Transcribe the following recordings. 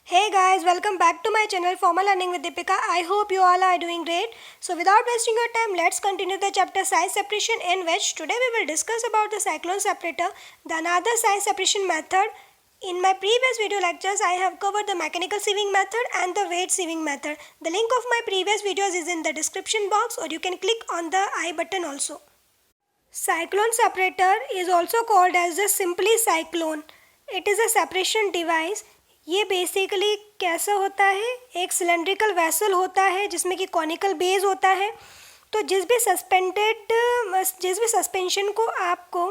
Hey guys, welcome back to my channel Pharma Learning with Deepika. I hope you all are doing great. So without wasting your time, let's continue the chapter size separation, in which today we will discuss about the cyclone separator, the another size separation method. In my previous video lectures, I have covered the mechanical sieving method and the weight sieving method. The link of my previous videos is in the description box, or you can click on the I button also. Cyclone separator is also called as the simply cyclone. It is a separation device. ये basically कैसा होता है, एक cylindrical vessel होता है जिसमें कि conical base होता है। तो जिस भी सस्पेंशन को आपको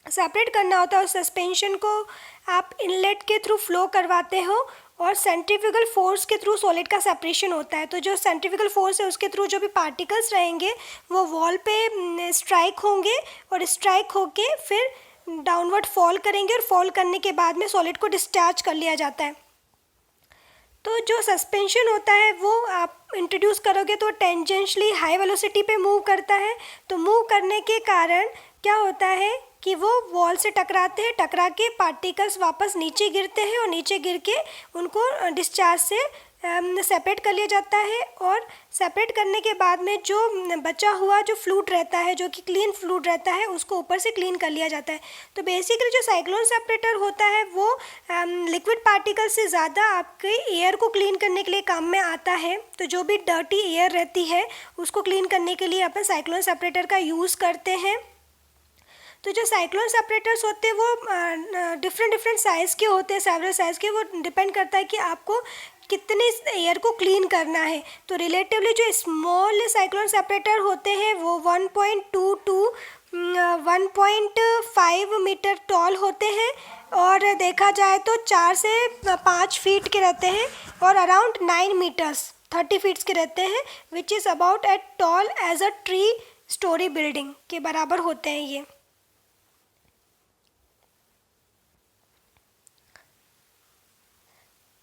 सेपरेट करना होता है, उस सस्पेंशन को आप इनलेट के थ्रू फ्लो करवाते हो और सेंट्रीफ्यूगल फोर्स के थ्रू सॉलिड का सेपरेशन होता है। तो जो सेंट्रीफ्यूगल फोर्स है उसके थ्रू जो भी पार्टिकल्स रहेंगे वो वॉल पे स्ट्राइक होंगे और स्ट्राइक होके फिर डाउनवर्ड फॉल करेंगे और फॉल करने के बाद में सॉलिड को डिस्चार्ज कर लिया जाता है। तो जो सस्पेंशन होता है वो आप इंट्रोड्यूस करोगे तो टेंजेंशली हाई वेलोसिटी पे मूव करता है। तो मूव करने के कारण क्या होता है कि वो वॉल से टकराते हैं, टकरा के पार्टिकल्स वापस नीचे गिरते हैं और नीचे गिर के उनको डिस्चार्ज से सेपरेट कर लिया जाता है। और सेपरेट करने के बाद में जो बचा हुआ जो फ्लूइड रहता है, जो कि क्लीन फ्लूइड रहता है, उसको ऊपर से क्लीन कर लिया जाता है। तो बेसिकली जो साइक्लोन सेपरेटर होता है वो लिक्विड पार्टिकल से ज़्यादा आपके एयर को क्लीन करने के लिए काम में आता है। तो जो भी डर्टी एयर रहती है उसको क्लीन करने के लिए अपन साइक्लोन सेपरेटर का यूज़ करते हैं। तो जो साइक्लोन सेपरेटर्स होते हैं वो डिफरेंट साइज़ के होते हैं, सेवरल साइज़ के। वो डिपेंड करता है कि आपको कितने एयर को क्लीन करना है। तो रिलेटिवली जो स्मॉल साइक्लोन सेपरेटर होते हैं वो 1.2 टू 1.5 मीटर टॉल होते हैं और देखा जाए तो 4 से 5 फीट के रहते हैं और अराउंड 9 मीटर्स 30 फीट्स के रहते हैं, which is about eight tall as a 3 storey building के बराबर होते हैं ये।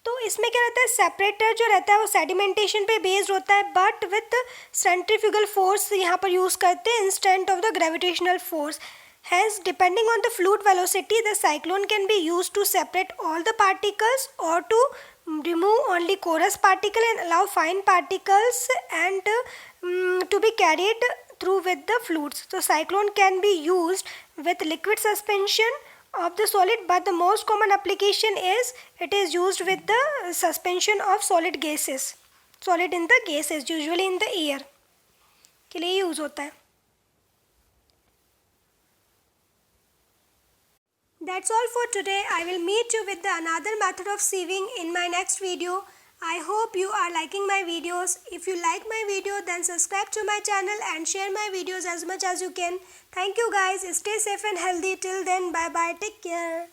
तो इसमें क्या रहता है, सेपरेटर जो रहता है वो सेडिमेंटेशन पे बेस्ड होता है, बट विथ सेंट्रीफ्यूगल फोर्स यहाँ पर यूज़ करते हैं instant of the gravitational force. Hence, depending on the fluid velocity, the cyclone can be used to separate all the particles or to remove only coarse particle and allow fine particles and to be carried through with the fluids. So cyclone can be used with liquid suspension of the solid, but the most common application is it is used with the suspension of solid gases, solid in the gases, usually in the air के लिए use होता है। That's all for today. I will meet you with the another method of sieving in my next video. I hope you are liking my videos. If you like my video, then subscribe to my channel and share my videos as much as you can. Thank you guys. Stay safe and healthy. Till then, bye bye. Take care.